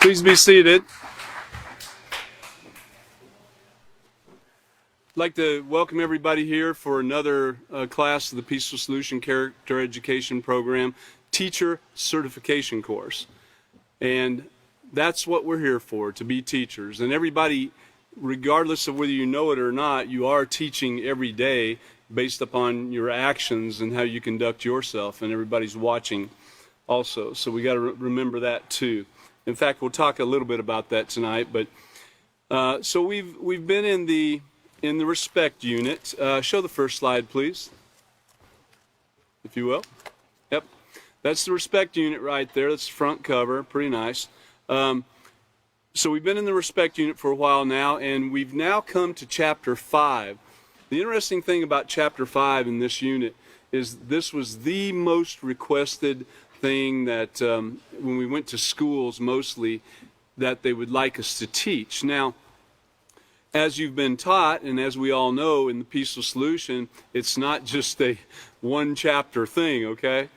Please be seated. I'd like to welcome everybody here for another class of the Peaceful Solution Character Education Program Teacher Certification Course. And that's what we're here for, to be teachers. And everybody, regardless of whether you know it or not, you are teaching every day based upon your actions and how you conduct yourself, and everybody's watching also. So we got to remember that too. In fact, we'll talk a little bit about that tonight. But so we've been in the respect unit. Show the first slide, please, if you will. Yep, that's the respect unit right there. That's the front cover, pretty nice. So we've been in the respect unit for a while now, and we've now come to chapter 5. The interesting thing about chapter 5 in this unit is this was the most requested thing that when we went to schools mostly that they would like us to teach. Now, as you've been taught, and as we all know in the Peaceful Solution, it's not just a one chapter thing, okay?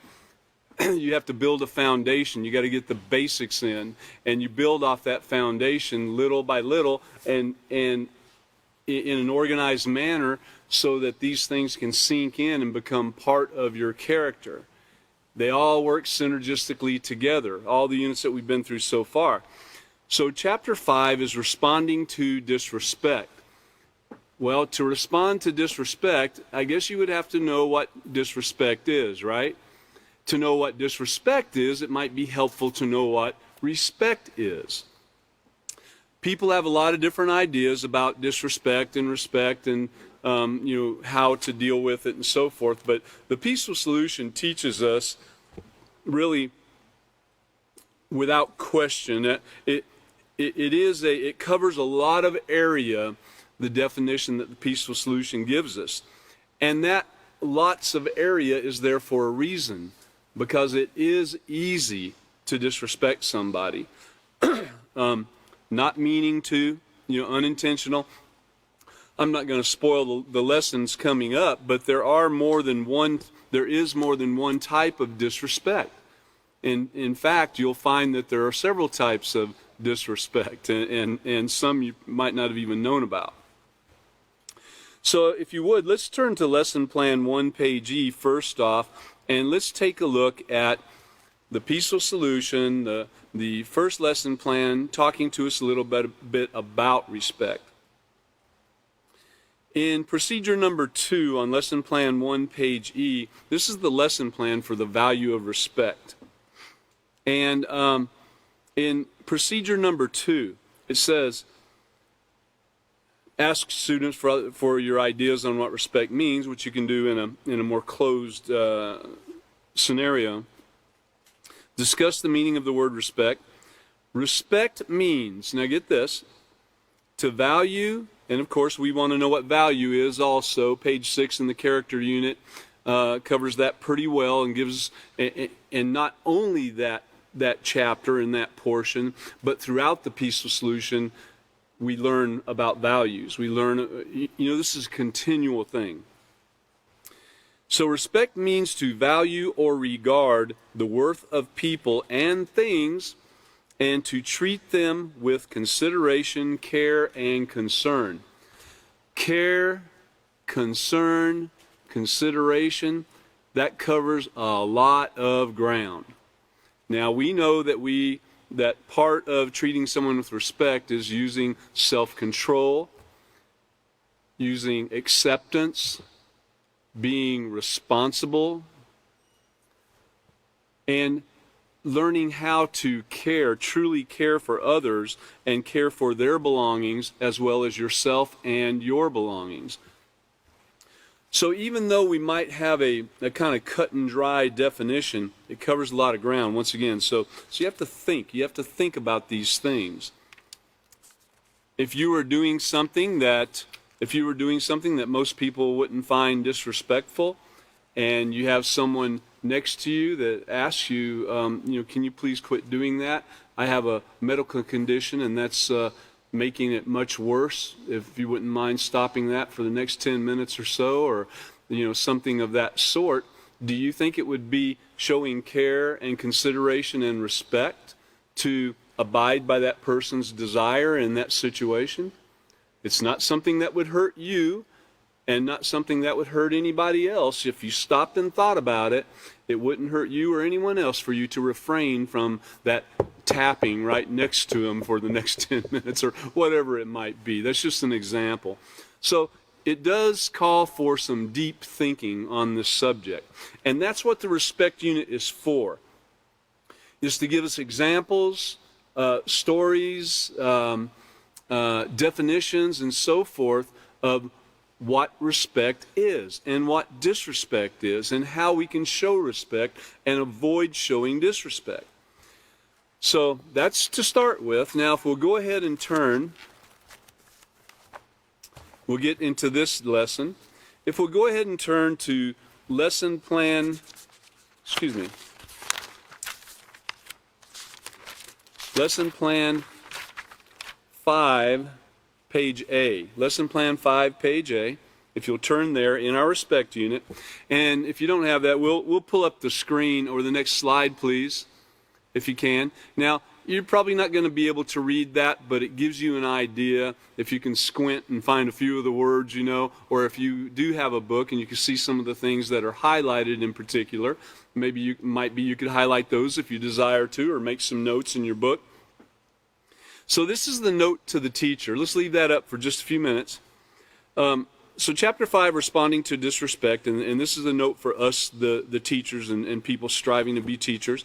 You have to build a foundation. You got to get the basics in, and you build off that foundation little by little and in an organized manner so that these things can sink in and become part of your character. They all work synergistically together, all the units that we've been through so far. So chapter 5 is responding to disrespect. Well, to respond to disrespect, I guess you would have to know what disrespect is, right? To know what disrespect is, it might be helpful to know what respect is. People have a lot of different ideas about disrespect and respect and how to deal with it and so forth. But the Peaceful Solution teaches us really, without question, it covers a lot of area, the definition that the Peaceful Solution gives us. And that lots of area is there for a reason, because it is easy to disrespect somebody. Not meaning to, unintentional. I'm not going to spoil the lessons coming up, but there is more than one type of disrespect. In fact, you'll find that there are several types of disrespect, and some you might not have even known about. So if you would, let's turn to Lesson Plan 1, page E first off, and let's take a look at the Peaceful Solution, the first lesson plan, talking to us a little bit about respect. In procedure number 2 on Lesson Plan 1, page E, this is the lesson plan for the value of respect. And in procedure number 2, it says, ask students for your ideas on what respect means, which you can do in a more closed scenario. Discuss the meaning of the word respect. Respect means, now get this, to value, and of course we want to know what value is also. Page 6 in the character unit covers that pretty well and gives, and not only that chapter and that portion, but throughout the Peaceful Solution, we learn about values. We learn, this is a continual thing. So respect means to value or regard the worth of people and things, and to treat them with consideration, care, and concern. Care, concern, consideration, that covers a lot of ground. Now we know that part of treating someone with respect is using self-control, using acceptance, being responsible, and learning how to truly care for others and care for their belongings as well as yourself and your belongings. So even though we might have a kind of cut and dry definition, it covers a lot of ground once again. So you have to think. You have to think about these things. If you were doing something that most people wouldn't find disrespectful, and you have someone next to you that asks you, can you please quit doing that? I have a medical condition, and that's making it much worse. If you wouldn't mind stopping that for the next 10 minutes or so, or something of that sort, do you think it would be showing care and consideration and respect to abide by that person's desire in that situation. It's not something that would hurt you and not something that would hurt anybody else. If you stopped and thought about it, it wouldn't hurt you or anyone else for you to refrain from that tapping right next to them for the next 10 minutes or whatever it might be. That's just an example. So it does call for some deep thinking on this subject. And that's what the respect unit is for, is to give us examples, stories, definitions, and so forth of what respect is and what disrespect is and how we can show respect and avoid showing disrespect. So that's to start with. Now, if we'll go ahead and turn, we'll get into this lesson. If we'll go ahead and turn to lesson plan 5, page A. Lesson plan 5, page A. If you'll turn there in our respect unit. And if you don't have that, we'll pull up the screen or the next slide, please, if you can. Now, you're probably not going to be able to read that, but it gives you an idea if you can squint and find a few of the words, you know, or if you do have a book and you can see some of the things that are highlighted in particular. Maybe you could highlight those if you desire to, or make some notes in your book. So this is the note to the teacher. Let's leave that up for just a few minutes. So chapter 5, responding to disrespect, and this is a note for us, the teachers and people striving to be teachers.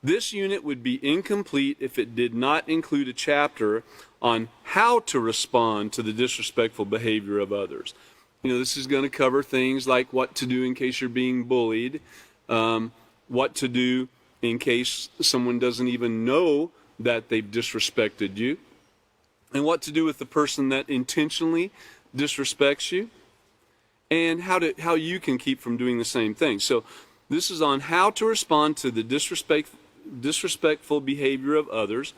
This unit would be incomplete if it did not include a chapter on how to respond to the disrespectful behavior of others. You know, this is going to cover things like what to do in case you're being bullied, what to do in case someone doesn't even know that they've disrespected you, and what to do with the person that intentionally disrespects you, and how you can keep from doing the same thing. So this is on how to respond to the disrespectful behavior of others.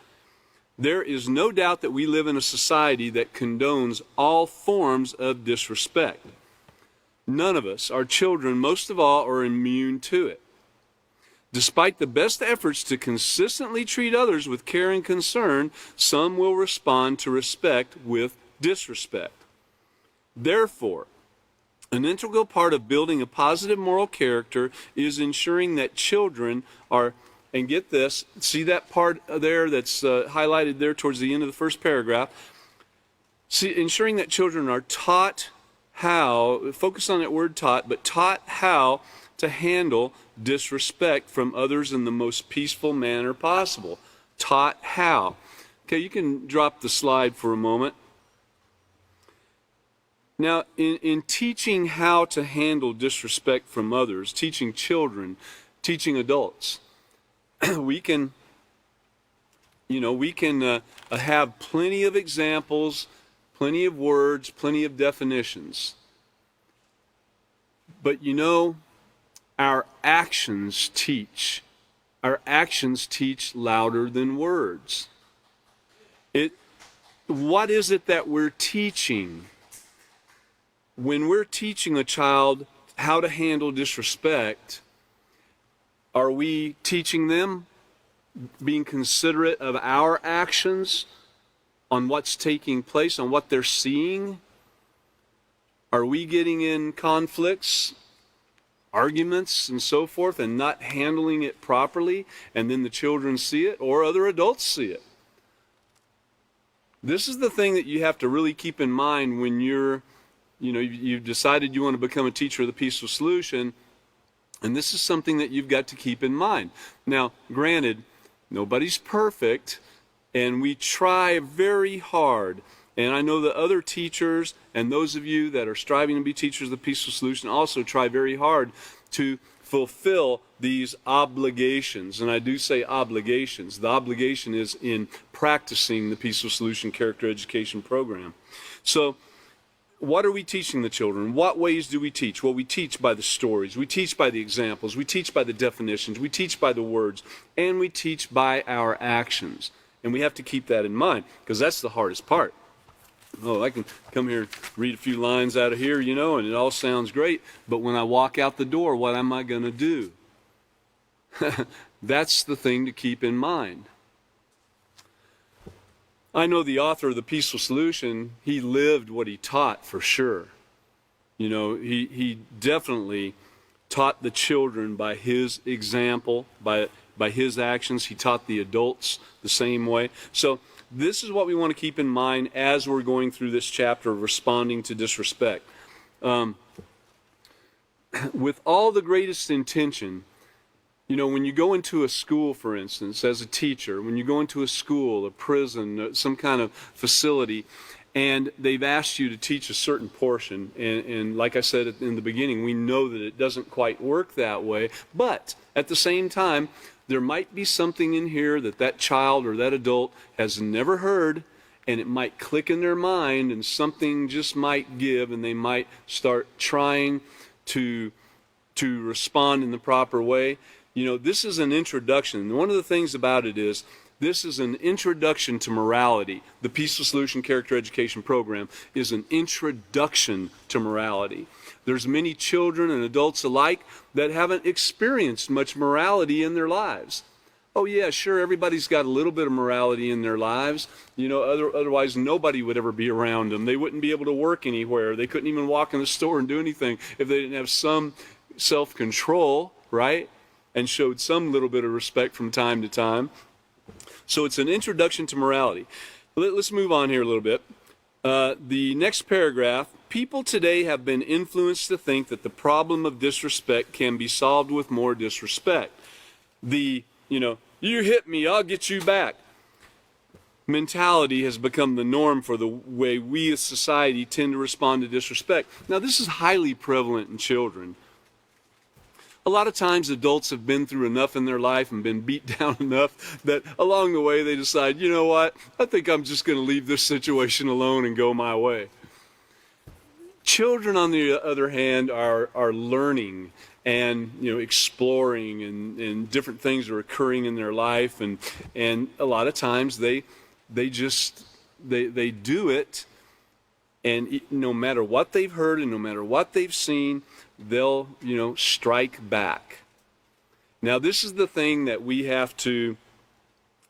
There is no doubt that we live in a society that condones all forms of disrespect. None of us, our children most of all, are immune to it. Despite the best efforts to consistently treat others with care and concern, some will respond to respect with disrespect. Therefore, an integral part of building a positive moral character is ensuring that children are, and get this, see that part there that's highlighted there towards the end of the first paragraph, ensuring that children are taught how, focus on that word taught, but taught how to handle disrespect from others in the most peaceful manner possible. Taught how. Okay, you can drop the slide for a moment. Now, in teaching how to handle disrespect from others, teaching children, teaching adults, we can have plenty of examples, plenty of words, plenty of definitions. But you know, our actions teach. Our actions teach louder than words. What is it that we're teaching? When we're teaching a child how to handle disrespect, are we teaching them being considerate of our actions on what's taking place, on what they're seeing? Are we getting in conflicts, arguments, and so forth, and not handling it properly, and then the children see it, or other adults see it? This is the thing that you have to really keep in mind when you've decided you want to become a teacher of the Peaceful Solution, and this is something that you've got to keep in mind. Now, granted, nobody's perfect, and we try very hard. And I know that other teachers and those of you that are striving to be teachers of the Peaceful Solution also try very hard to fulfill these obligations. And I do say obligations. The obligation is in practicing the Peaceful Solution Character Education Program. So what are we teaching the children? What ways do we teach? Well, we teach by the stories. We teach by the examples. We teach by the definitions. We teach by the words. And we teach by our actions. And we have to keep that in mind, because that's the hardest part. Oh, I can come here and read a few lines out of here, and it all sounds great. But when I walk out the door, what am I going to do? That's the thing to keep in mind. I know the author of The Peaceful Solution, he lived what he taught for sure. You know, he definitely taught the children by his example, by his actions. He taught the adults the same way. So this is what we want to keep in mind as we're going through this chapter of responding to disrespect. With all the greatest intention, you know, when you go into a school, for instance, as a teacher, when you go into a school, a prison, some kind of facility, and they've asked you to teach a certain portion, and like I said in the beginning, we know that it doesn't quite work that way, but at the same time, there might be something in here that child or that adult has never heard, and it might click in their mind, and something just might give, and they might start trying to respond in the proper way. You know, this is an introduction. One of the things about it is, this is an introduction to morality. The Peaceful Solution Character Education Program is an introduction to morality. There's many children and adults alike that haven't experienced much morality in their lives. Oh yeah, sure, everybody's got a little bit of morality in their lives. You know, otherwise nobody would ever be around them. They wouldn't be able to work anywhere. They couldn't even walk in the store and do anything if they didn't have some self-control, right? And showed some little bit of respect from time to time. So it's an introduction to morality. Let's move on here a little bit. The next paragraph, people today have been influenced to think that the problem of disrespect can be solved with more disrespect. You hit me, I'll get you back mentality has become the norm for the way we as society tend to respond to disrespect. Now, this is highly prevalent in children. A lot of times adults have been through enough in their life and been beat down enough that along the way they decide, you know what, I think I'm just going to leave this situation alone and go my way. Children, on the other hand, are learning and exploring, and different things are occurring in their life, and a lot of times they do it, and no matter what they've heard and no matter what they've seen, they'll strike back. Now, this is the thing that we have to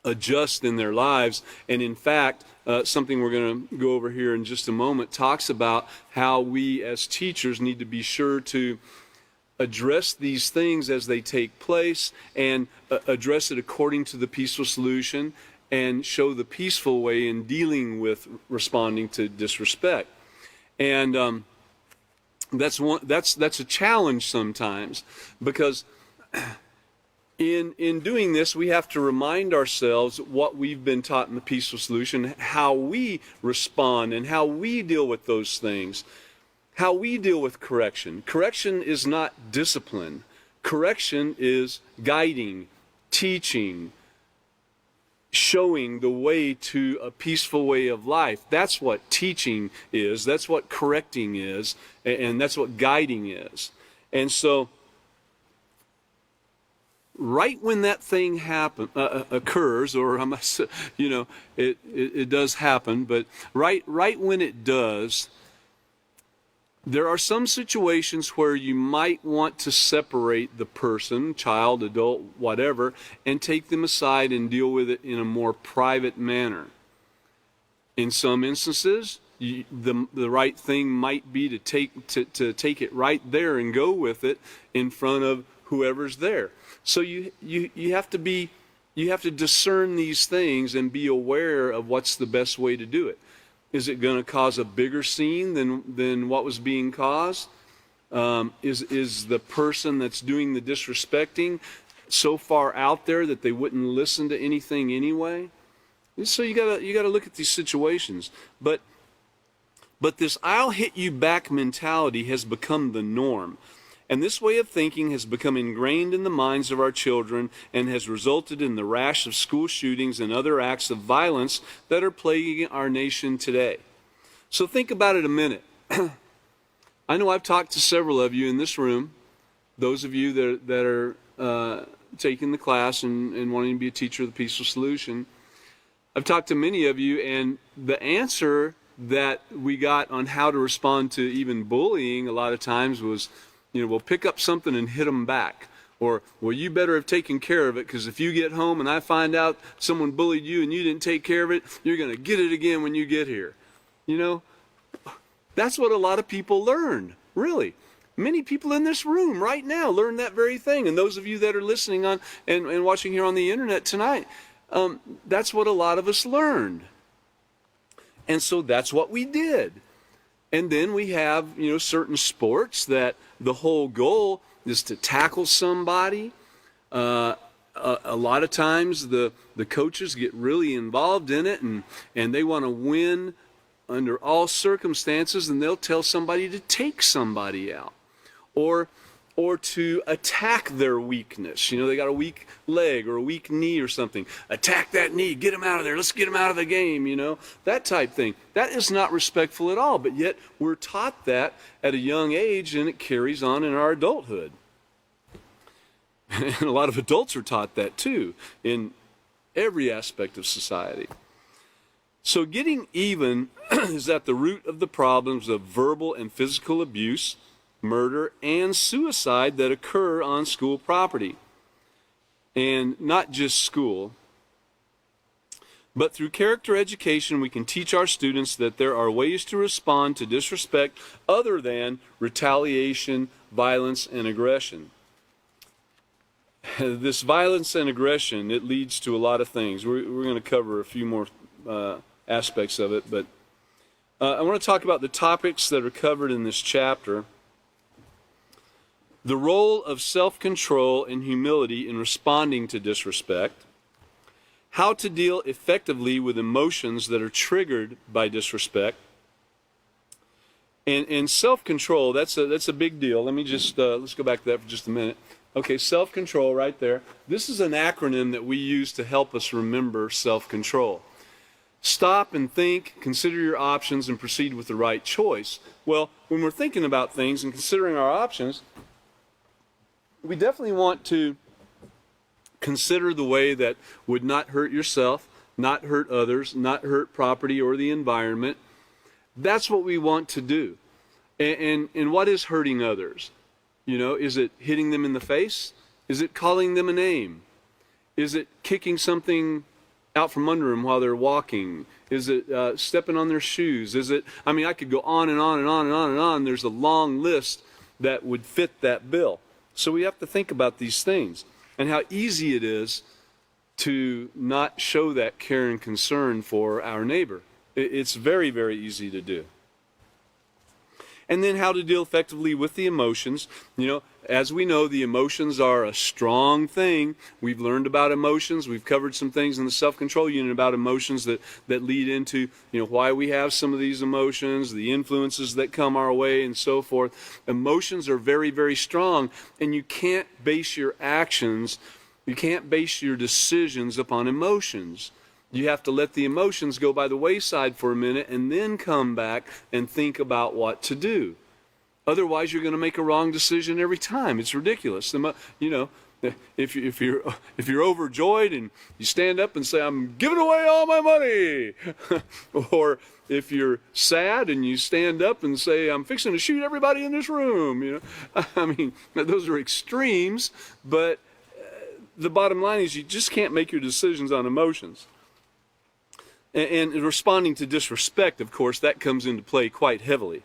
adjust in their lives, and in fact, something we're going to go over here in just a moment talks about how we as teachers need to be sure to address these things as they take place, and address it according to the peaceful solution, and show the peaceful way in dealing with responding to disrespect. And that's a challenge sometimes, because in doing this, we have to remind ourselves what we've been taught in the peaceful solution, how we respond and how we deal with those things, how we deal with correction. Correction is not discipline. Correction is guiding, teaching, showing the way to a peaceful way of life. That's what teaching is. That's what correcting is, and that's what guiding is. And so, right when that thing occurs, or it does happen, but right when it does, there are some situations where you might want to separate the person, child, adult, whatever, and take them aside and deal with it in a more private manner. In some instances, the right thing might be to take it right there and go with it in front of whoever's there. So you have to discern these things and be aware of what's the best way to do it. Is it going to cause a bigger scene than what was being caused? Is the person that's doing the disrespecting so far out there that they wouldn't listen to anything anyway? So you gotta look at these situations. But this "I'll hit you back" mentality has become the norm. And this way of thinking has become ingrained in the minds of our children and has resulted in the rash of school shootings and other acts of violence that are plaguing our nation today. So think about it a minute. I know I've talked to several of you in this room, those of you that are taking the class and wanting to be a teacher of the Peaceful Solution. I've talked to many of you, and the answer that we got on how to respond to even bullying a lot of times was, we'll pick up something and hit them back. Or, well, you better have taken care of it, because if you get home and I find out someone bullied you and you didn't take care of it, you're going to get it again when you get here. You know, that's what a lot of people learn, really. Many people in this room right now learn that very thing. And those of you that are listening on and watching here on the internet tonight, that's what a lot of us learned. And so that's what we did. And then we have, you know, certain sports that the whole goal is to tackle somebody. A lot of times the coaches get really involved in it, and they want to win under all circumstances, and they'll tell somebody to take somebody out, or to attack their weakness. You know, they got a weak leg or a weak knee or something. Attack that knee, get them out of there, let's get them out of the game, you know, that type thing. That is not respectful at all, but yet we're taught that at a young age, and it carries on in our adulthood. And a lot of adults are taught that too, in every aspect of society. So getting even is at the root of the problems of verbal and physical abuse, murder, and suicide that occur on school property. And not just school, but through character education, we can teach our students that there are ways to respond to disrespect other than retaliation, violence, and aggression. This violence and aggression, it leads to a lot of things. We're going to cover a few more aspects of it, but I want to talk about the topics that are covered in this chapter. The role of self-control and humility in responding to disrespect. How to deal effectively with emotions that are triggered by disrespect. And self-control, that's a big deal. Let me just, let's go back to that for just a minute. Okay, self-control right there. This is an acronym that we use to help us remember self-control. Stop and think, consider your options, and proceed with the right choice. Well, when we're thinking about things and considering our options, we definitely want to consider the way that would not hurt yourself, not hurt others, not hurt property or the environment. That's what we want to do. And what is hurting others? You know, is it hitting them in the face? Is it calling them a name? Is it kicking something out from under them while they're walking? Is it stepping on their shoes? Is it, I mean, I could go on and on and on and on and on. There's a long list that would fit that bill. So we have to think about these things and how easy it is to not show that care and concern for our neighbor. It's very, very easy to do. And then how to deal effectively with the emotions. You know, as we know, the emotions are a strong thing. We've learned about emotions. We've covered some things in the self-control unit about emotions that lead into, you know, why we have some of these emotions, the influences that come our way, and so forth. Emotions are very, very strong, and you can't base your actions, you can't base your decisions upon emotions. You have to let the emotions go by the wayside for a minute and then come back and think about what to do. Otherwise, you're going to make a wrong decision every time. It's ridiculous. You know, if you're overjoyed and you stand up and say, "I'm giving away all my money," or if you're sad and you stand up and say, "I'm fixing to shoot everybody in this room," you know, I mean, those are extremes. But the bottom line is, you just can't make your decisions on emotions. And responding to disrespect, of course, that comes into play quite heavily.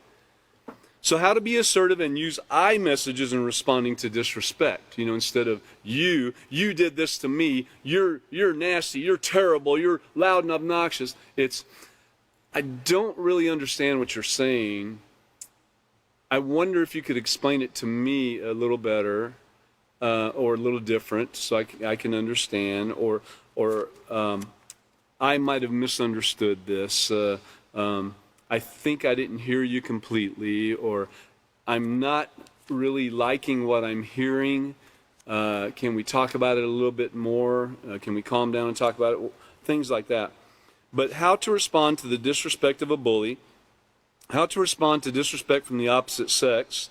So how to be assertive and use I messages in responding to disrespect. You know, instead of you did this to me, you're nasty, you're terrible, you're loud and obnoxious. It's, I don't really understand what you're saying. I wonder if you could explain it to me a little better, or a little different, so I can understand, or I might have misunderstood this. I think I didn't hear you completely, or I'm not really liking what I'm hearing. Can we talk about it a little bit more? Can we calm down and talk about it? Things like that. But how to respond to the disrespect of a bully, how to respond to disrespect from the opposite sex,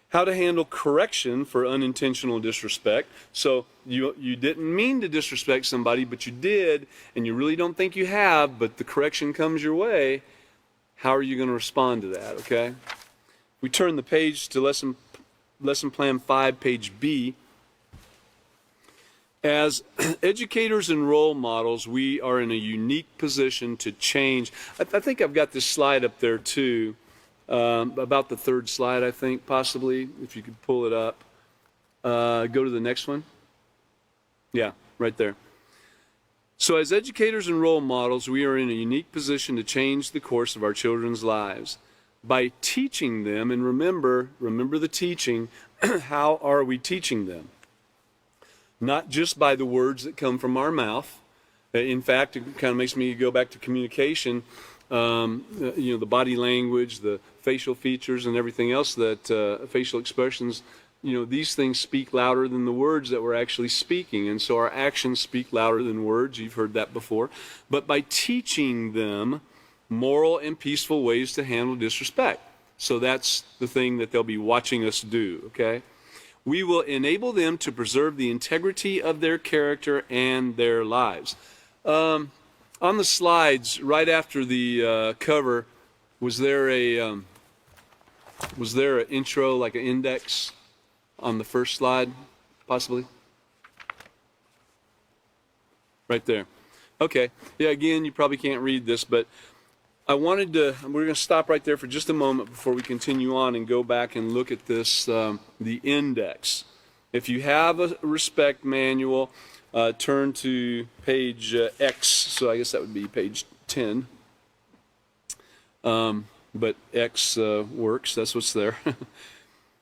how to handle correction for unintentional disrespect. So you didn't mean to disrespect somebody, but you did, and you really don't think you have, but the correction comes your way. How are you going to respond to that, okay? We turn the page to lesson plan 5, page B. As educators and role models, we are in a unique position to change. I think I've got this slide up there too, about the third slide, I think, possibly, if you could pull it up. Go to the next one. Yeah, right there. So as educators and role models, we are in a unique position to change the course of our children's lives by teaching them, and remember the teaching. How are we teaching them? Not just by the words that come from our mouth. In fact, it kind of makes me go back to communication. The body language, the facial features, and everything else that facial expressions. These things speak louder than the words that we're actually speaking, and so our actions speak louder than words. You've heard that before. But by teaching them moral and peaceful ways to handle disrespect. So that's the thing that they'll be watching us do, okay? We will enable them to preserve the integrity of their character and their lives. On the slides, right after the cover, was there an intro, like an index on the first slide, possibly? Right there. Okay. Yeah, again, you probably can't read this, but we're going to stop right there for just a moment before we continue on and go back and look at this, the index. If you have a respect manual, turn to page X, so I guess that would be page 10. But X works, that's what's there.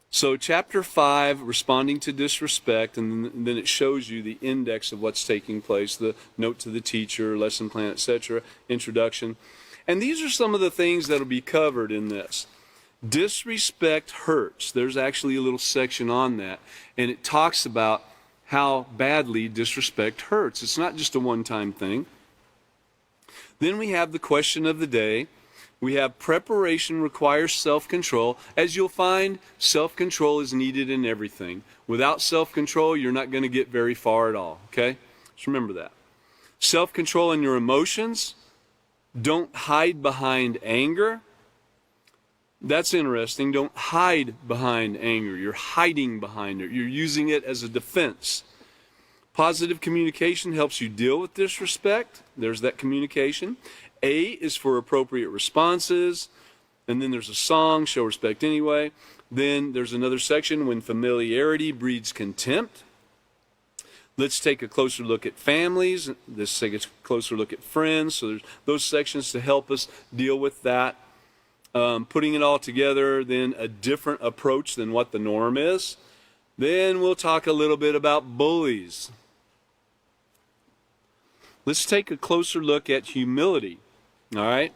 So chapter 5, responding to disrespect, and then it shows you the index of what's taking place, the note to the teacher, lesson plan, etc., introduction. And these are some of the things that will be covered in this. Disrespect hurts. There's actually a little section on that. And it talks about how badly disrespect hurts. It's not just a one-time thing. Then we have the question of the day. We have preparation requires self-control. As you'll find, self-control is needed in everything. Without self-control, you're not going to get very far at all. Okay? Just remember that. Self-control in your emotions. Don't hide behind anger. That's interesting. Don't hide behind anger. You're hiding behind it. You're using it as a defense. Positive communication helps you deal with disrespect. There's that communication. A is for appropriate responses. And then there's a song, show respect anyway. Then there's another section, when familiarity breeds contempt. Let's take a closer look at families. Let's take a closer look at friends. So there's those sections to help us deal with that. Putting it all together, then a different approach than what the norm is. Then we'll talk a little bit about bullies. Let's take a closer look at humility. All right?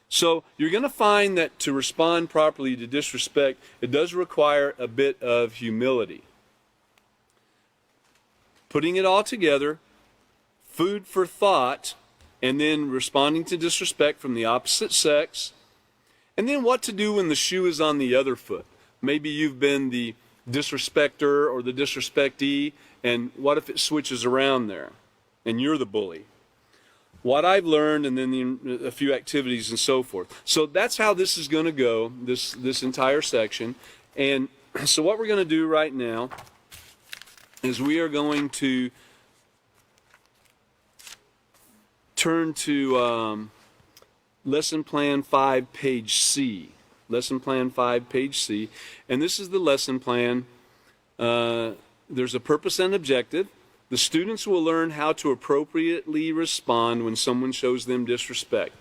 So you're going to find that to respond properly to disrespect, it does require a bit of humility. Putting it all together, food for thought, and then responding to disrespect from the opposite sex, and then what to do when the shoe is on the other foot. Maybe you've been the disrespecter or the disrespectee, and what if it switches around there, and you're the bully? What I've learned, and then a few activities and so forth. So that's how this is going to go, this entire section. And so what we're going to do right now is we are going to turn to Lesson Plan 5, page C. Lesson Plan 5, page C. And this is the lesson plan. There's a purpose and objective. The students will learn how to appropriately respond when someone shows them disrespect.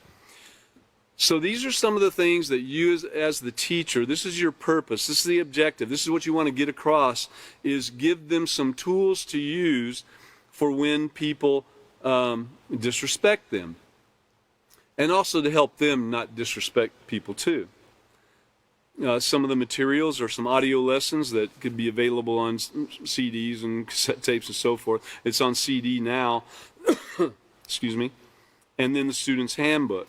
So these are some of the things that you as the teacher, this is your purpose, this is the objective, this is what you want to get across, is give them some tools to use for when people disrespect them. And also to help them not disrespect people too. Some of the materials are some audio lessons that could be available on CDs and cassette tapes and so forth. It's on CD now. Excuse me. And then the student's handbook.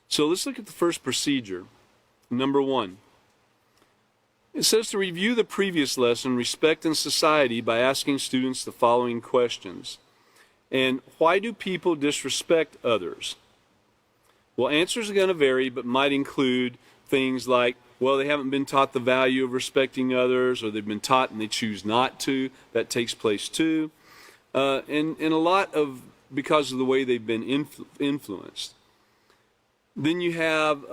So let's look at the first procedure. Number 1. It says to review the previous lesson, Respect in Society, by asking students the following questions. And why do people disrespect others? Well, answers are going to vary, but might include things like, well, they haven't been taught the value of respecting others, or they've been taught and they choose not to. That takes place too. And a lot of, because of the way they've been influenced. Then you have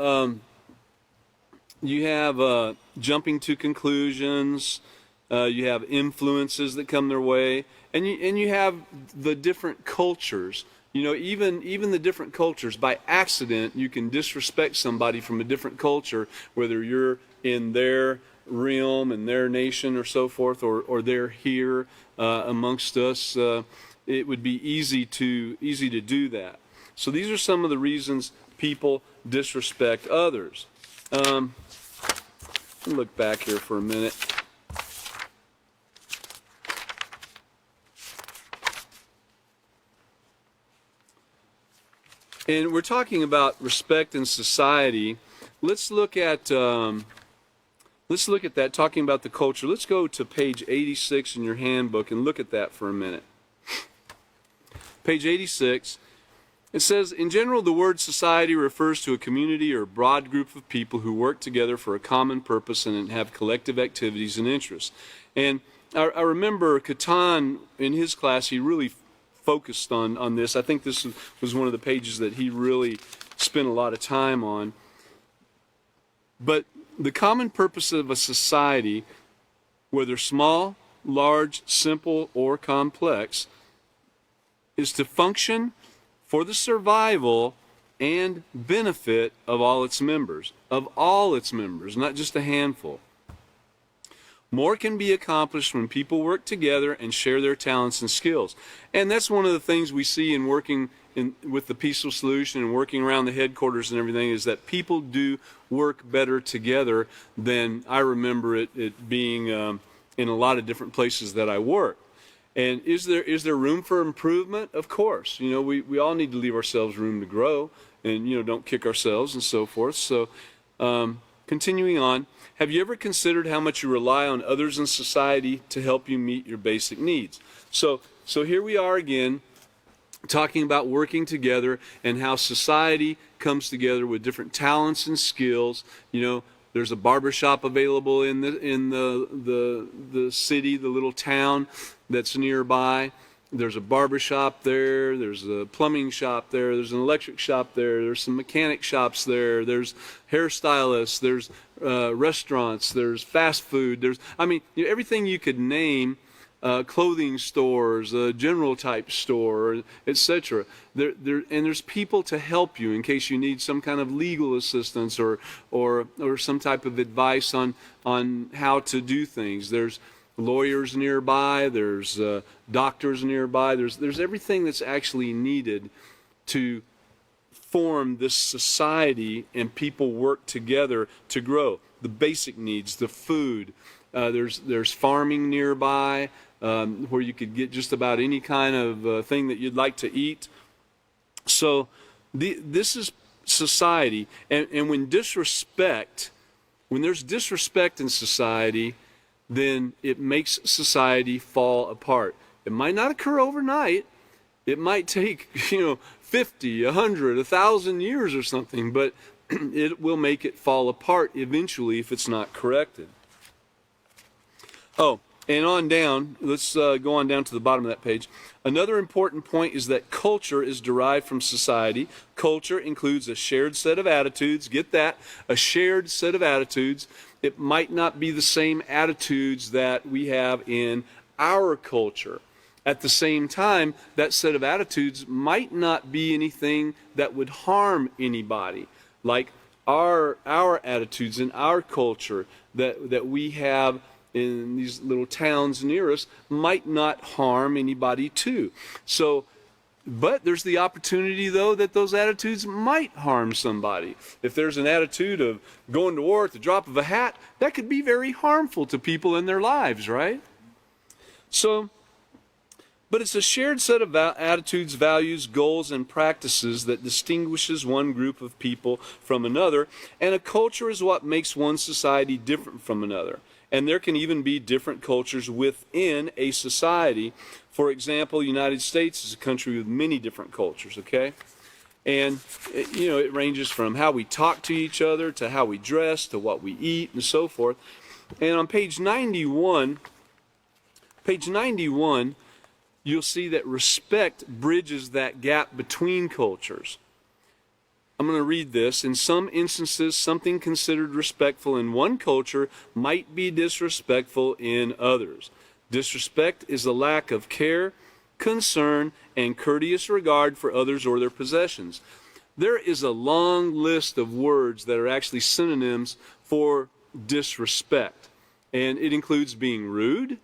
jumping to conclusions. You have influences that come their way, and you have the different cultures. You know, even the different cultures. By accident, you can disrespect somebody from a different culture, whether you're in their realm and their nation or so forth, or they're here amongst us. It would be easy to do that. So these are some of the reasons people disrespect others. Let me look back here for a minute. And we're talking about respect in society. Let's look at that, talking about the culture. Let's go to page 86 in your handbook and look at that for a minute. Page 86, it says, in general, the word society refers to a community or broad group of people who work together for a common purpose and have collective activities and interests. And I remember Catan, in his class, he really focused on this. I think this was one of the pages that he really spent a lot of time on. But the common purpose of a society, whether small, large, simple, or complex, is to function for the survival and benefit of all its members, not just a handful. More can be accomplished when people work together and share their talents and skills. And that's one of the things we see in working with the Peaceful Solution and working around the headquarters and everything, is that people do work better together than I remember it being in a lot of different places that I work. And is there room for improvement? Of course. You know, we all need to leave ourselves room to grow and, you know, don't kick ourselves and so forth. So continuing on, have you ever considered how much you rely on others in society to help you meet your basic needs? So here we are again, talking about working together and how society comes together with different talents and skills. You know, there's a barbershop available in the city, the little town that's nearby. There's a barbershop there, there's a plumbing shop there, there's an electric shop there, there's some mechanic shops there, there's hairstylists, there's restaurants, there's fast food, everything you could name, clothing stores, a general type store, etc. And there's people to help you in case you need some kind of legal assistance or some type of advice on how to do things. There's lawyers nearby, there's doctors nearby, there's everything that's actually needed to form this society, and people work together to grow. The basic needs, the food, there's farming nearby, where you could get just about any kind of thing that you'd like to eat. So this is society, and when there's disrespect in society, then it makes society fall apart. It might not occur overnight. It might take, 50, 100, 1,000 years or something, but it will make it fall apart eventually if it's not corrected. Oh, and on down, let's go on down to the bottom of that page. Another important point is that culture is derived from society. Culture includes a shared set of attitudes. Get that? A shared set of attitudes. It might not be the same attitudes that we have in our culture. At the same time, that set of attitudes might not be anything that would harm anybody. Like our attitudes in our culture that we have in these little towns near us might not harm anybody too. So, but there's the opportunity, though, that those attitudes might harm somebody. If there's an attitude of going to war at the drop of a hat, that could be very harmful to people in their lives, right? So, but it's a shared set of attitudes, values, goals, and practices that distinguishes one group of people from another, and a culture is what makes one society different from another. And there can even be different cultures within a society. For example, the United States is a country with many different cultures, okay? And, it ranges from how we talk to each other to how we dress to what we eat and so forth. And on page 91, you'll see that respect bridges that gap between cultures. I'm going to read this. In some instances, something considered respectful in one culture might be disrespectful in others. Disrespect is a lack of care, concern, and courteous regard for others or their possessions. There is a long list of words that are actually synonyms for disrespect. And it includes being rude,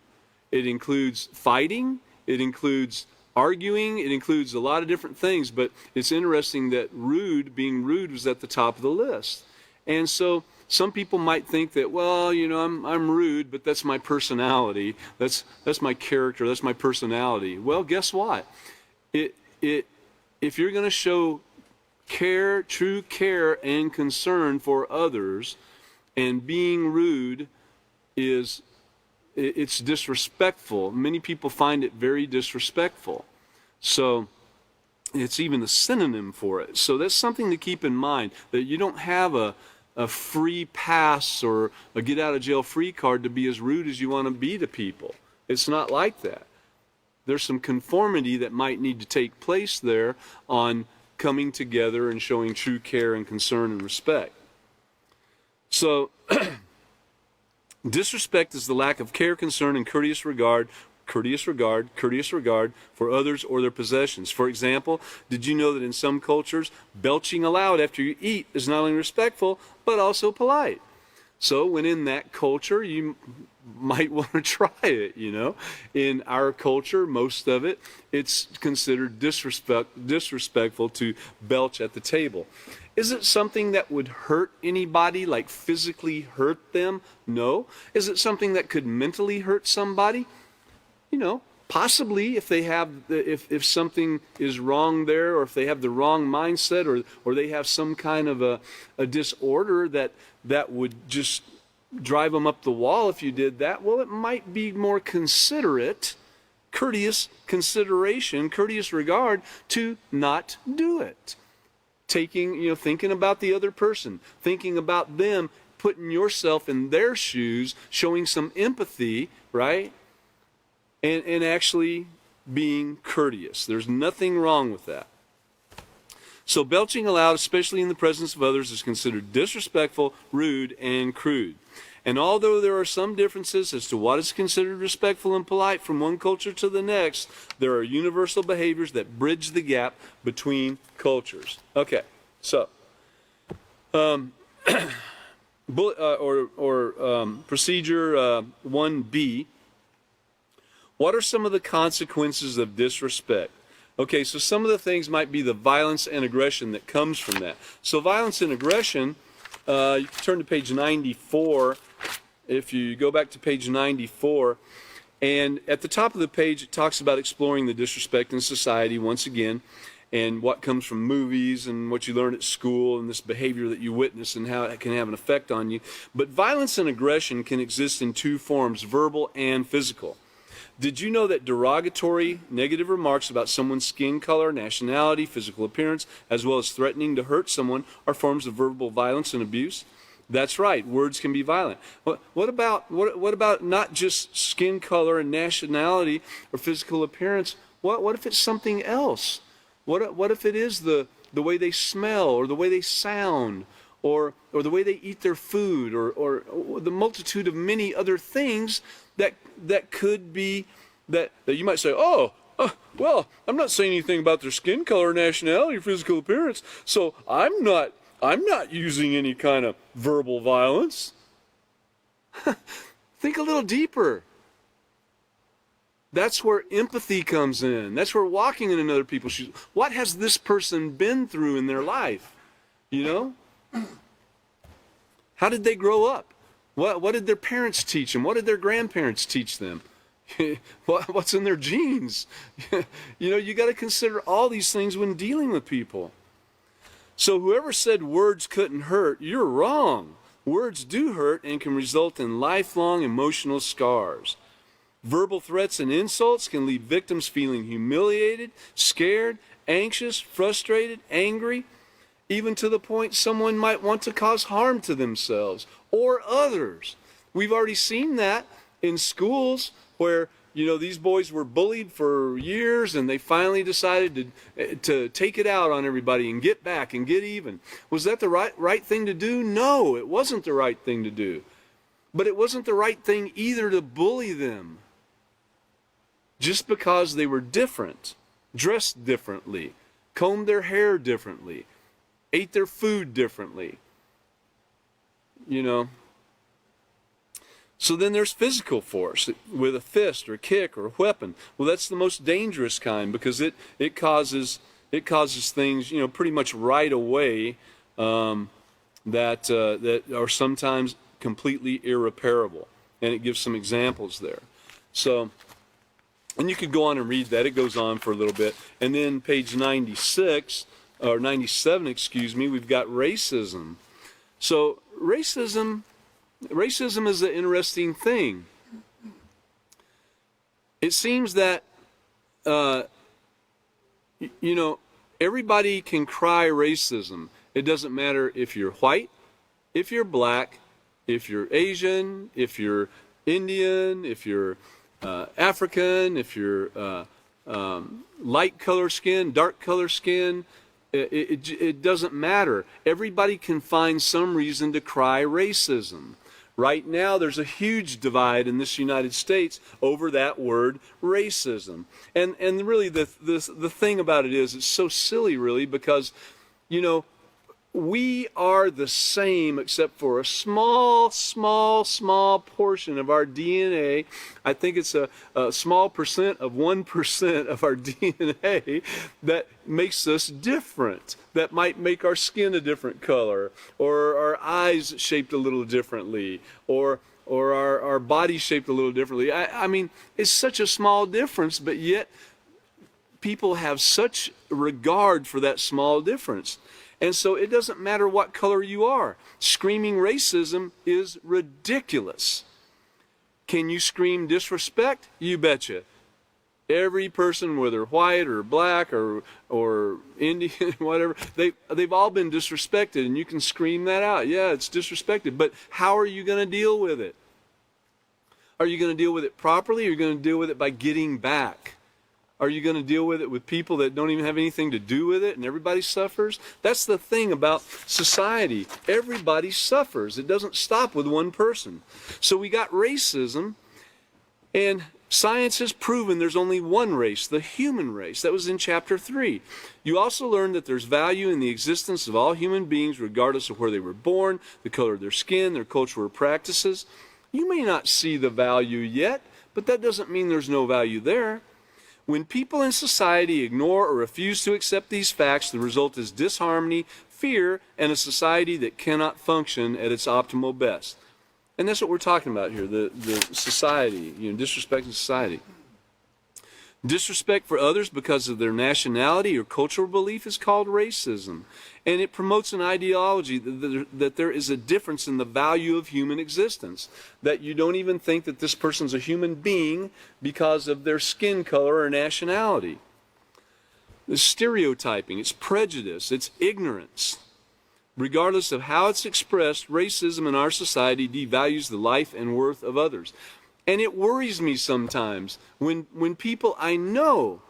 it includes fighting, it includes arguing, it includes a lot of different things, but it's interesting that being rude was at the top of the list. And so some people might think that, well, I'm rude, but that's my personality. That's my character, that's my personality. Well, guess what? If you're going to show care, true care and concern for others, and being rude it's disrespectful. Many people find it very disrespectful. So it's even a synonym for it. So that's something to keep in mind, that you don't have a free pass or a get out of jail free card to be as rude as you want to be to people. It's not like that. There's some conformity that might need to take place there on coming together and showing true care and concern and respect. So disrespect is the lack of care, concern, and courteous regard for others or their possessions. For example, did you know that in some cultures, belching aloud after you eat is not only respectful, but also polite? So when in that culture, you might want to try it, In our culture, most of it, it's considered disrespectful to belch at the table. Is it something that would hurt anybody, like physically hurt them? No. Is it something that could mentally hurt somebody? Possibly if they have, if something is wrong there, or if they have the wrong mindset, or they have some kind of a disorder that would just drive them up the wall if you did that. Well, it might be more considerate, courteous consideration, courteous regard to not do it. Thinking about the other person, thinking about them, putting yourself in their shoes, showing some empathy, right? And actually being courteous. There's nothing wrong with that. So belching aloud, especially in the presence of others, is considered disrespectful, rude, and crude. And although there are some differences as to what is considered respectful and polite from one culture to the next, there are universal behaviors that bridge the gap between cultures. Okay, so procedure 1B. What are some of the consequences of disrespect? Okay, so some of the things might be the violence and aggression that comes from that. So violence and aggression, you can turn to page 94. If you go back to page 94, and at the top of the page it talks about exploring the disrespect in society once again, and what comes from movies and what you learn at school and this behavior that you witness and how it can have an effect on you. But violence and aggression can exist in two forms, verbal and physical. Did you know that derogatory, negative remarks about someone's skin color, nationality, physical appearance, as well as threatening to hurt someone are forms of verbal violence and abuse? That's right, words can be violent. What about not just skin color and nationality or physical appearance? What if it's something else? What if it is the way they smell, or the way they sound, or the way they eat their food, or the multitude of many other things that could be, that you might say, well, I'm not saying anything about their skin color, nationality, or physical appearance, so I'm not using any kind of verbal violence. Think a little deeper. That's where empathy comes in. That's where walking in another people's shoes. What has this person been through in their life? How did they grow up? What did their parents teach them? What did their grandparents teach them? What's in their genes? You got to consider all these things when dealing with people. So whoever said words couldn't hurt, you're wrong. Words do hurt and can result in lifelong emotional scars. Verbal threats and insults can leave victims feeling humiliated, scared, anxious, frustrated, angry, even to the point someone might want to cause harm to themselves or others. We've already seen that in schools where, you know, these boys were bullied for years and they finally decided to take it out on everybody and get back and get even. Was that the right thing to do? No, it wasn't the right thing to do. But it wasn't the right thing either to bully them just because they were different, dressed differently, combed their hair differently, ate their food differently. You know. So then there's physical force with a fist or kick or a weapon. Well, that's the most dangerous kind because it causes things, you know, pretty much right away that are sometimes completely irreparable. And it gives some examples there. So, and you could go on and read that. It goes on for a little bit. And then page 96 or 97, excuse me, we've got racism. So racism is an interesting thing. It seems that, you know, everybody can cry racism. It doesn't matter if you're white, if you're black, if you're Asian, if you're Indian, if you're African, if you're light color skin, dark color skin. It doesn't matter. Everybody can find some reason to cry racism. Right now, there's a huge divide in this United States over that word racism. And really, the thing about it is, it's so silly, really, because, you know, we are the same except for a small portion of our DNA. I think it's a small percent of 1% of our DNA that makes us different. That might make our skin a different color, or our eyes shaped a little differently, or our body shaped a little differently. I mean, it's such a small difference, but yet people have such regard for that small difference. And so it doesn't matter what color you are. Screaming racism is ridiculous. Can you scream disrespect? You betcha. Every person, whether white or black or Indian, whatever, they've all been disrespected, and you can scream that out. Yeah, it's disrespected. But how are you going to deal with it? Are you going to deal with it properly, or are you going to deal with it by getting back? Are you going to deal with it with people that don't even have anything to do with it and everybody suffers? That's the thing about society. Everybody suffers. It doesn't stop with one person. So we got racism, and science has proven there's only one race, the human race. That was in chapter 3. You also learn that there's value in the existence of all human beings regardless of where they were born, the color of their skin, their cultural practices. You may not see the value yet, but that doesn't mean there's no value there. When people in society ignore or refuse to accept these facts, the result is disharmony, fear, and a society that cannot function at its optimal best. And that's what we're talking about here, the society, you know, disrespecting society. Disrespect for others because of their nationality or cultural belief is called racism. And it promotes an ideology that there is a difference in the value of human existence. That you don't even think that this person's a human being because of their skin color or nationality. It's stereotyping, it's prejudice, it's ignorance. Regardless of how it's expressed, racism in our society devalues the life and worth of others. And it worries me sometimes when people I know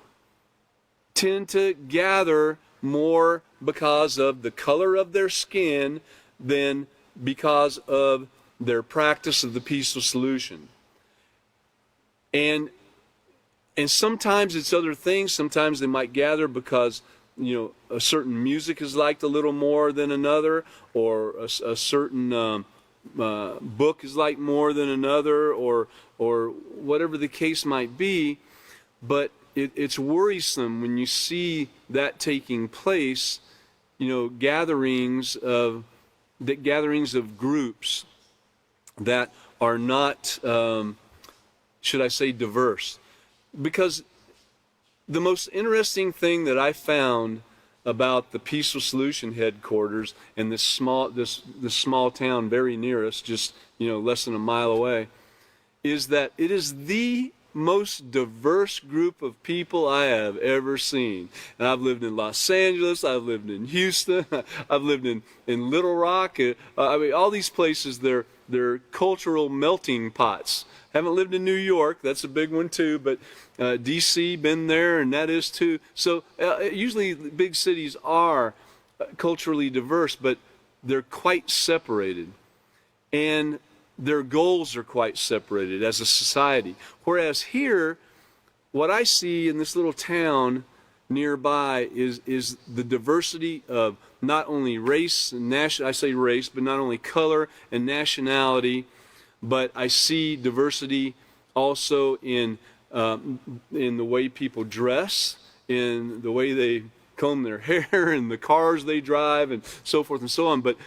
tend to gather more because of the color of their skin than because of their practice of the peaceful solution. And sometimes it's other things. Sometimes they might gather because, you know, a certain music is liked a little more than another, or a certain book is liked more than another, or whatever the case might be. But it's worrisome when you see that taking place, you know, gatherings of groups that are not, should I say, diverse. Because the most interesting thing that I found about the Peaceful Solution headquarters and this small town very near us, just, you know, less than a mile away, is that it is the most diverse group of people I have ever seen. And I've lived in Los Angeles, I've lived in Houston, I've lived in Little Rock. I mean, all these places, they're cultural melting pots. Haven't lived in New York, that's a big one too, but D.C., been there, and that is too. So usually big cities are culturally diverse, but they're quite separated. And their goals are quite separated as a society. Whereas here, what I see in this little town nearby is the diversity of not only race and I say race, but not only color and nationality, but I see diversity also in the way people dress, in the way they comb their hair, and the cars they drive, and so forth and so on. But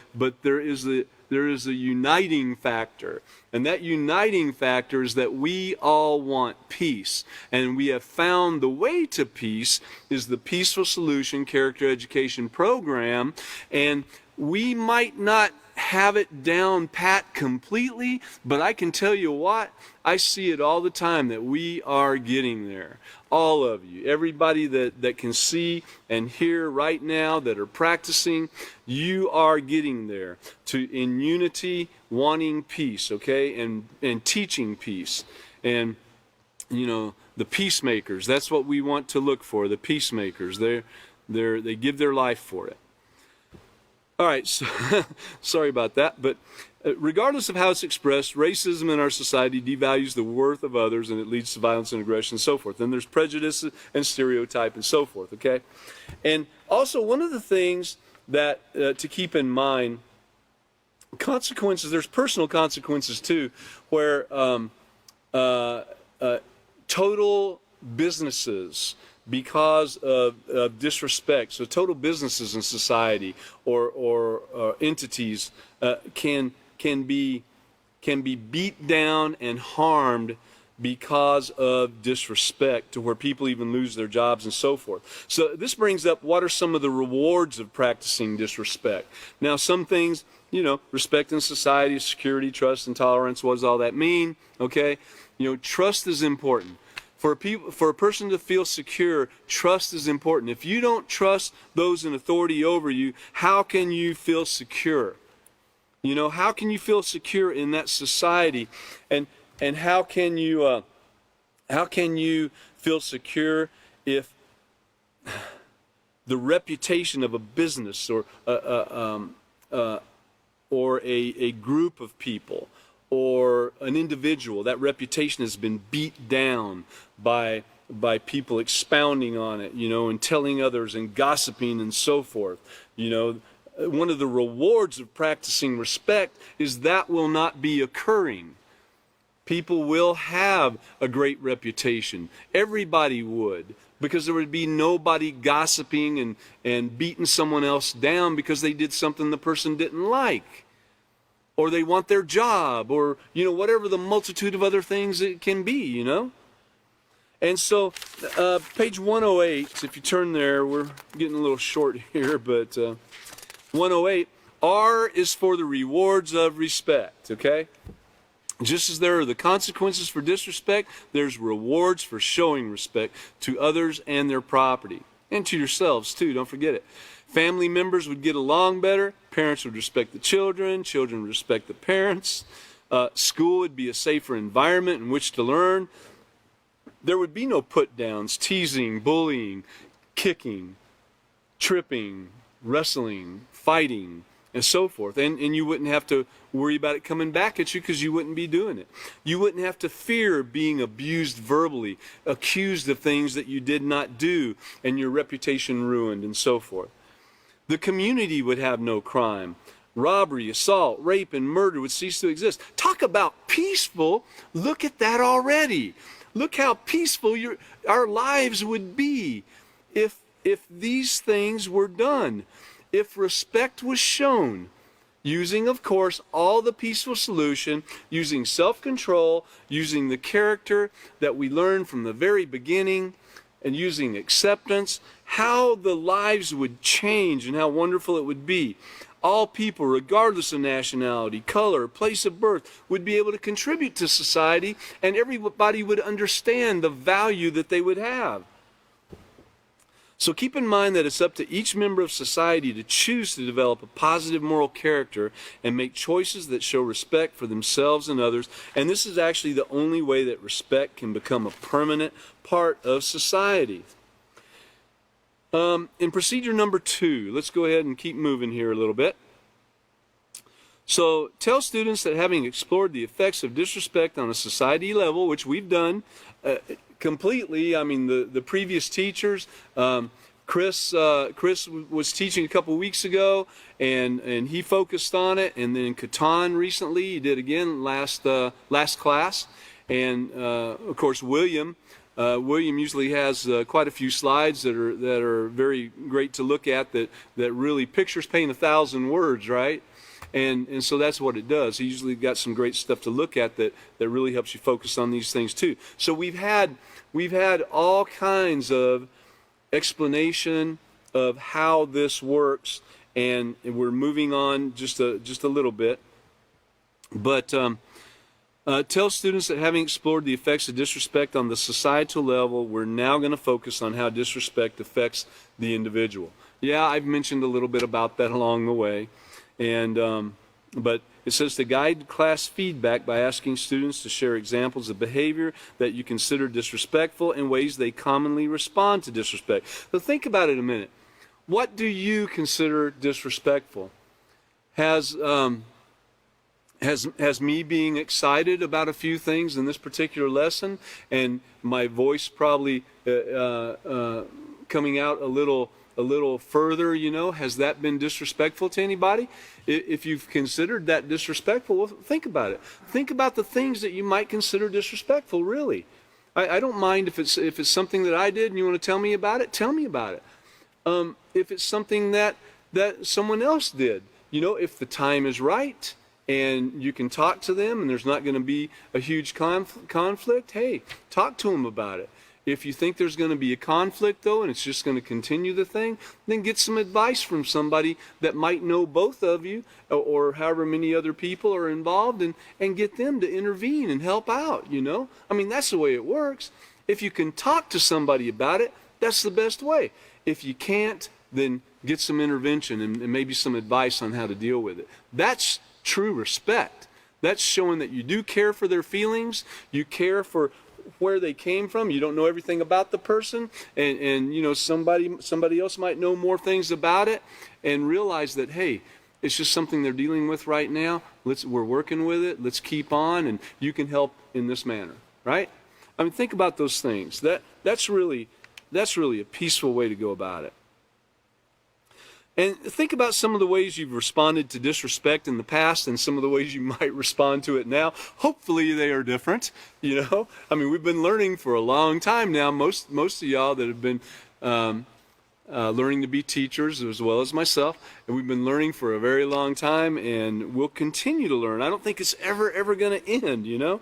there is a uniting factor, and that uniting factor is that we all want peace, and we have found the way to peace is the Peaceful Solution Character Education Program. And we might not have it down pat completely, but I can tell you what, I see it all the time that we are getting there. All of you, everybody that can see and hear right now that are practicing, you are getting there in unity, wanting peace, okay, and teaching peace. And you know, the peacemakers, that's what we want to look for, the peacemakers. They give their life for it. All right, so sorry about that, but regardless of how it's expressed, racism in our society devalues the worth of others, and it leads to violence and aggression and so forth. And there's prejudice and stereotype and so forth, okay? And also, one of the things that to keep in mind, consequences, there's personal consequences too, where total businesses, because of disrespect, so total businesses in society or entities can be beat down and harmed because of disrespect, to where people even lose their jobs and so forth. So this brings up, what are some of the rewards of practicing disrespect? Now, some things, you know, respect in society, security, trust, and tolerance. What does all that mean? Okay, you know, trust is important. For a person to feel secure, trust is important. If you don't trust those in authority over you, how can you feel secure? You know, how can you feel secure in that society? And how can you feel secure if the reputation of a business or a group of people or an individual, that reputation has been beat down by people expounding on it, you know, and telling others and gossiping and so forth. You know, one of the rewards of practicing respect is that will not be occurring. People will have a great reputation. Everybody would, because there would be nobody gossiping and beating someone else down because they did something the person didn't like, or they want their job, or, you know, whatever the multitude of other things it can be, you know. And so, page 108, if you turn there, we're getting a little short here, but 108, R is for the rewards of respect, okay? Just as there are the consequences for disrespect, there's rewards for showing respect to others and their property, and to yourselves too, don't forget it. Family members would get along better, parents would respect the children, children would respect the parents, school would be a safer environment in which to learn. There would be no put-downs, teasing, bullying, kicking, tripping, wrestling, fighting, and so forth. And you wouldn't have to worry about it coming back at you because you wouldn't be doing it. You wouldn't have to fear being abused verbally, accused of things that you did not do, and your reputation ruined, and so forth. The community would have no crime. Robbery, assault, rape, and murder would cease to exist. Talk about peaceful. Look at that already. Look how peaceful our lives would be if these things were done. If respect was shown, using, of course, all the peaceful solution, using self-control, using the character that we learned from the very beginning, and using acceptance, how the lives would change and how wonderful it would be. all people, regardless of nationality, color, place of birth, would be able to contribute to society, and everybody would understand the value that they would have. So keep in mind that it's up to each member of society to choose to develop a positive moral character and make choices that show respect for themselves and others. And this is actually the only way that respect can become a permanent part of society. In procedure number 2, let's go ahead and keep moving here a little bit. So tell students that having explored the effects of disrespect on a society level, which we've done completely, I mean the previous teachers, Chris was teaching a couple weeks ago, and he focused on it, and then Catan recently, he did again last class, and of course William usually has quite a few slides that are very great to look at, that really pictures paint 1,000 words, right? And so that's what it does. He usually got some great stuff to look at that really helps you focus on these things too. So we've had all kinds of explanation of how this works, and we're moving on just a little bit. But tell students that having explored the effects of disrespect on the societal level, we're now going to focus on how disrespect affects the individual. Yeah, I've mentioned a little bit about that along the way. And but it says to guide class feedback by asking students to share examples of behavior that you consider disrespectful and ways they commonly respond to disrespect. So think about it a minute. What do you consider disrespectful? Has me being excited about a few things in this particular lesson, and my voice probably coming out a little further, you know, has that been disrespectful to anybody? If you've considered that disrespectful, well, think about it. Think about the things that you might consider disrespectful, really. I don't mind if it's something that I did and you want to tell me about it, tell me about it. If it's something that someone else did, you know, if the time is right and you can talk to them and there's not going to be a huge conflict, hey, talk to them about it. If you think there's going to be a conflict, though, and it's just going to continue the thing, then get some advice from somebody that might know both of you, or however many other people are involved, and get them to intervene and help out, you know? I mean, that's the way it works. If you can talk to somebody about it, that's the best way. If you can't, then get some intervention and maybe some advice on how to deal with it. That's true respect. That's showing that you do care for their feelings, you care for where they came from. You don't know everything about the person, and you know, somebody else might know more things about it, and realize that, hey, it's just something they're dealing with right now. We're working with it. Let's keep on, and you can help in this manner, right? I mean, think about those things. That's really a peaceful way to go about it. And think about some of the ways you've responded to disrespect in the past and some of the ways you might respond to it now. Hopefully they are different, you know. I mean, we've been learning for a long time now. Most of y'all that have been learning to be teachers, as well as myself, and we've been learning for a very long time, and we'll continue to learn. I don't think it's ever going to end, you know.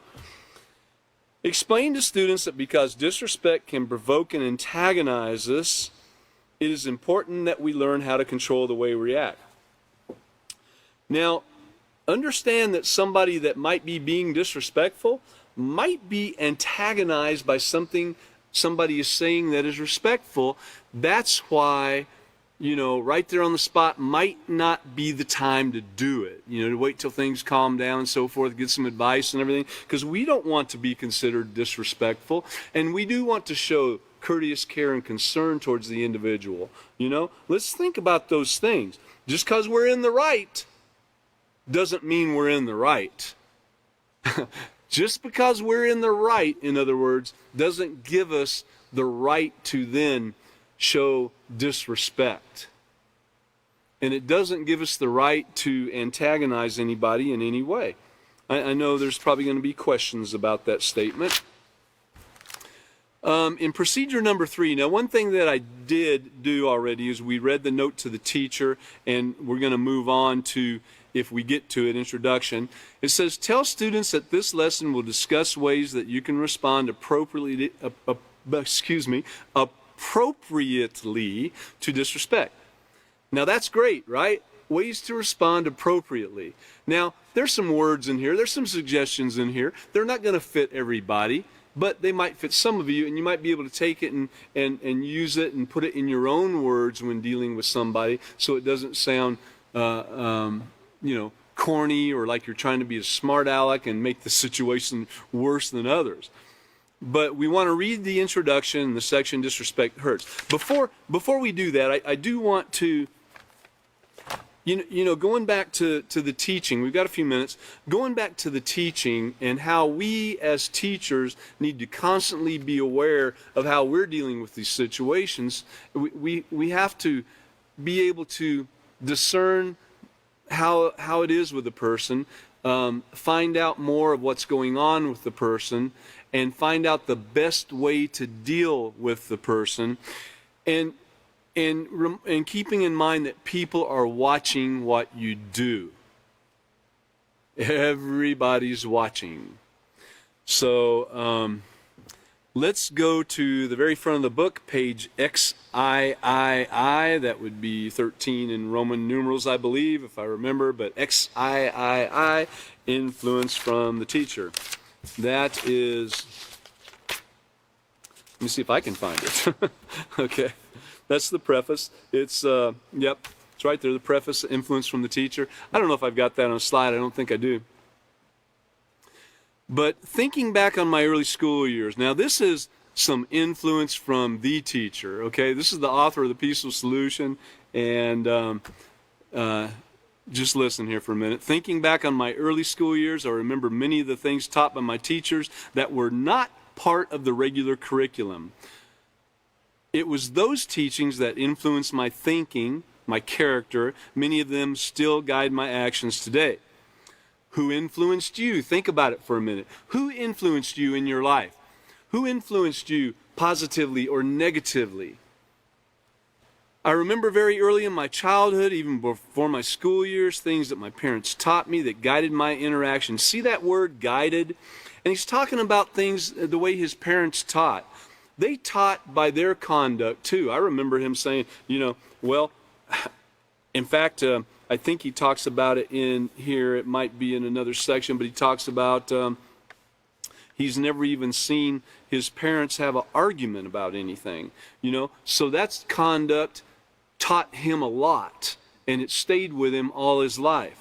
Explain to students that because disrespect can provoke and antagonize us, it is important that we learn how to control the way we react. Now, understand that somebody that might be being disrespectful might be antagonized by something somebody is saying that is respectful. That's why, you know, right there on the spot might not be the time to do it. You know, to wait till things calm down and so forth, get some advice and everything, because we don't want to be considered disrespectful, and we do want to show courteous care and concern towards the individual. You know, let's think about those things. Just because we're in the right doesn't mean we're in the right. Just because we're in the right, in other words, doesn't give us the right to then show disrespect. And it doesn't give us the right to antagonize anybody in any way. I know there's probably going to be questions about that statement. In procedure number 3, now one thing that I did do already is we read the note to the teacher, and we're going to move on to, if we get to it, introduction. It says, tell students that this lesson will discuss ways that you can respond appropriately to disrespect. Now that's great, right? ways to respond appropriately. Now, there's some words in here, there's some suggestions in here. They're not going to fit everybody, but they might fit some of you, and you might be able to take it and use it and put it in your own words when dealing with somebody, so it doesn't sound, corny or like you're trying to be a smart aleck and make the situation worse than others. But we want to read the introduction, the section Disrespect Hurts. Before we do that, I do want to, going back to the teaching, we've got a few minutes, going back to the teaching and how we as teachers need to constantly be aware of how we're dealing with these situations. We have to be able to discern how it is with a person, find out more of what's going on with the person, and find out the best way to deal with the person, and keeping in mind that people are watching what you do. Everybody's watching. So let's go to the very front of the book, page XIII. That would be 13 in Roman numerals, I believe, if I remember, but XIII, influence from the teacher. That is, let me see if I can find it. Okay, that's the preface. It's, it's right there, the preface, influence from the teacher. I don't know if I've got that on a slide. I don't think I do. But thinking back on my early school years, now this is some influence from the teacher, okay? This is the author of The Peaceful Solution, and just listen here for a minute. Thinking back on my early school years, I remember many of the things taught by my teachers that were not part of the regular curriculum. It was those teachings that influenced my thinking, my character. Many of them still guide my actions today. Who influenced you? Think about it for a minute. Who influenced you in your life? Who influenced you positively or negatively? I remember very early in my childhood, even before my school years, things that my parents taught me that guided my interactions. See that word, guided? And he's talking about things the way his parents taught. They taught by their conduct too. I remember him saying, in fact, I think he talks about it in here. It might be in another section, but he talks about he's never even seen his parents have an argument about anything. So that's conduct taught him a lot, and it stayed with him all his life.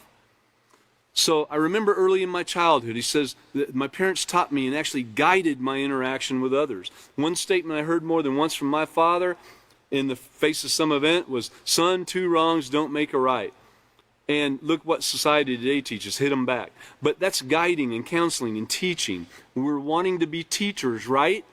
So I remember early in my childhood, he says that my parents taught me and actually guided my interaction with others. One statement I heard more than once from my father in the face of some event was, "Son, 2 wrongs don't make a right." And look what society today teaches, hit them back. But that's guiding and counseling and teaching. We're wanting to be teachers, right?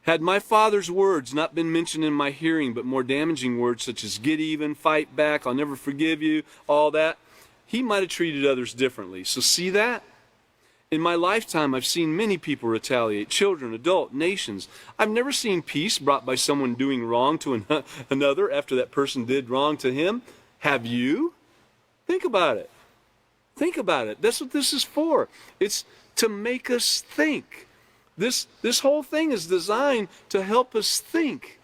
Had my father's words not been mentioned in my hearing, but more damaging words such as get even, fight back, I'll never forgive you, all that, he might have treated others differently. So see that? In my lifetime, I've seen many people retaliate, children, adult, nations. I've never seen peace brought by someone doing wrong to another after that person did wrong to him. Have you? Think about it. Think about it. That's what this is for. It's to make us think. This whole thing is designed to help us think.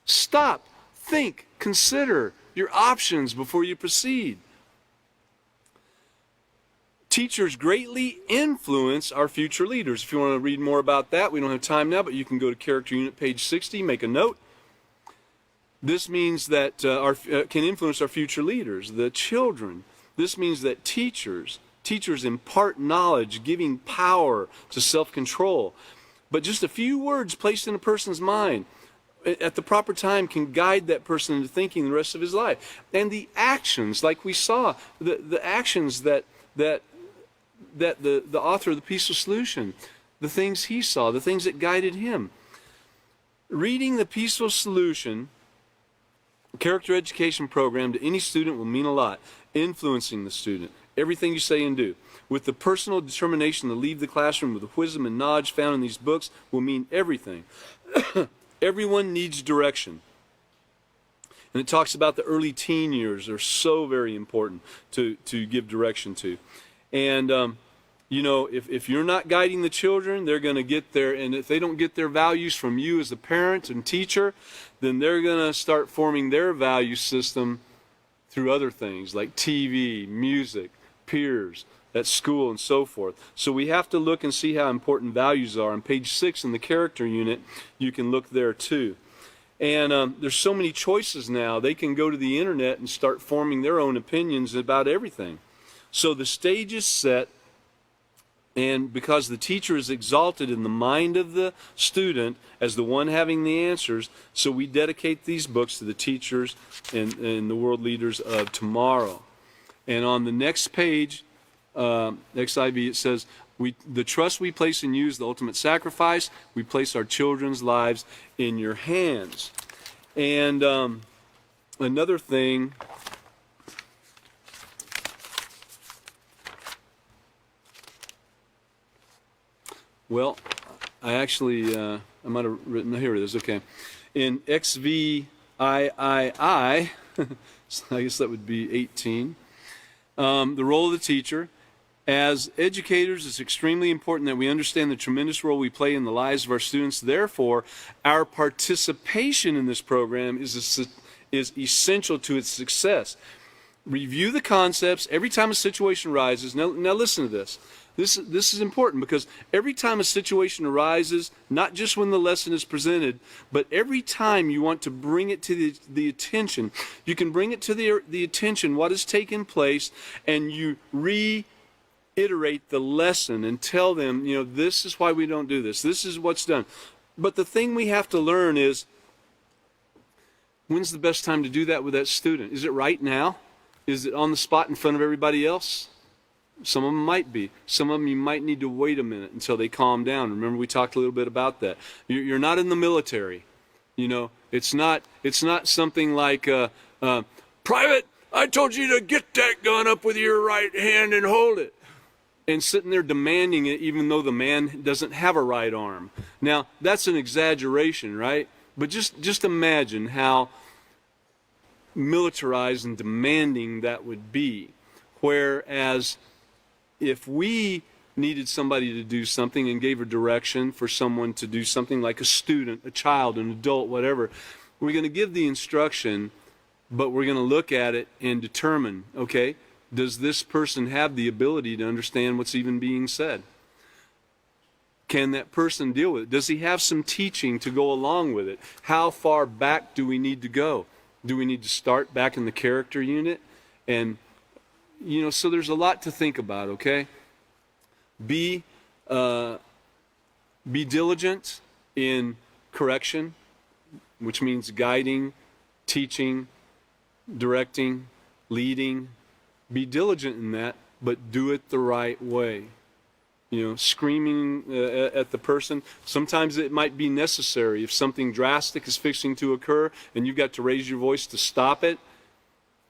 Stop, think, consider your options before you proceed. Teachers greatly influence our future leaders. If you want to read more about that, we don't have time now, but you can go to Character Unit, page 60, make a note. This means that can influence our future leaders, the children. This means that teachers impart knowledge, giving power to self-control. But just a few words placed in a person's mind at the proper time can guide that person into thinking the rest of his life. And the actions, like we saw, the actions that the author of The Peaceful Solution, the things he saw, the things that guided him. Reading The Peaceful Solution character education program to any student will mean a lot. Influencing the student, everything you say and do, with the personal determination to leave the classroom with the wisdom and knowledge found in these books will mean everything. Everyone needs direction. And it talks about the early teen years are so very important to give direction to. And if you're not guiding the children, they're going to get there, and if they don't get their values from you as a parent and teacher, then they're going to start forming their value system through other things like TV, music, peers, at school, and so forth. So we have to look and see how important values are. On page 6 in the character unit, you can look there too. And there's so many choices now. They can go to the internet and start forming their own opinions about everything. So the stage is set, and because the teacher is exalted in the mind of the student as the one having the answers, so we dedicate these books to the teachers and the world leaders of tomorrow. And on the next page, XIV, it says, the trust we place in you is the ultimate sacrifice. We place our children's lives in your hands. And another thing, well, I actually, I might have written, here it is, okay. In XVIII, I guess that would be 18, the role of the teacher. As educators, it's extremely important that we understand the tremendous role we play in the lives of our students. Therefore, our participation in this program is essential to its success. Review the concepts every time a situation arises. Now listen to this. This is important, because every time a situation arises, not just when the lesson is presented, but every time you want to bring it to the attention, you can bring it to the attention what has taken place, and you reiterate the lesson and tell them, you know, this is why we don't do this. This is what's done. But the thing we have to learn is, when's the best time to do that with that student? Is it right now? Is it on the spot in front of everybody else? Some of them might be. Some of them you might need to wait a minute until they calm down. Remember, we talked a little bit about that. You're not in the military. You know, it's not something like, Private, I told you to get that gun up with your right hand and hold it. And sitting there demanding it even though the man doesn't have a right arm. Now, that's an exaggeration, right? But just imagine how militarized and demanding that would be. Whereas if we needed somebody to do something and gave a direction for someone to do something, like a student, a child, an adult, whatever, we're going to give the instruction, but we're going to look at it and determine, okay, does this person have the ability to understand what's even being said? Can that person deal with it? Does he have some teaching to go along with it? How far back do we need to go? Do we need to start back in the character unit? And you know, so there's a lot to think about, okay? Be diligent in correction, which means guiding, teaching, directing, leading. Be diligent in that, but do it the right way. You know, screaming at the person, sometimes it might be necessary. If something drastic is fixing to occur and you've got to raise your voice to stop it,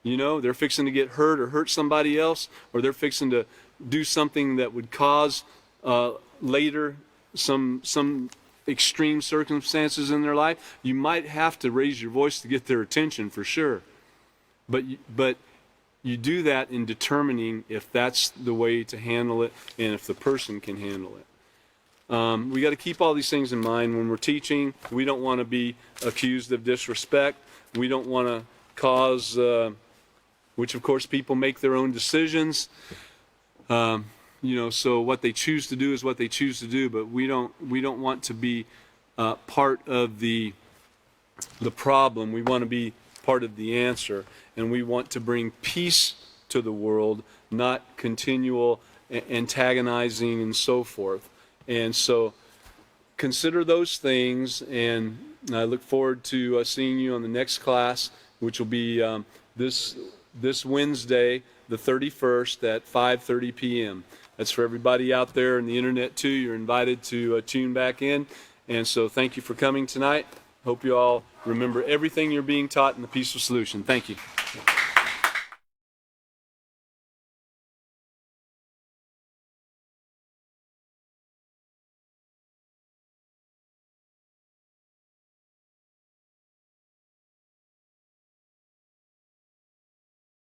you know, they're fixing to get hurt or hurt somebody else, or they're fixing to do something that would cause later some extreme circumstances in their life, you might have to raise your voice to get their attention for sure. But you do that in determining if that's the way to handle it and if the person can handle it. We got to keep all these things in mind when we're teaching. We don't want to be accused of disrespect. We don't want to cause, which of course people make their own decisions. You know, so what they choose to do is what they choose to do. But we don't want to be part of the problem. We want to be part of the answer, and we want to bring peace to the world, not continual antagonizing and so forth. And so consider those things, and I look forward to seeing you on the next class, which will be this Wednesday, the 31st at 5:30 p.m. That's for everybody out there on the internet too. You're invited to tune back in. And so thank you for coming tonight. Hope you all remember everything you're being taught in the Peaceful Solution. Thank you.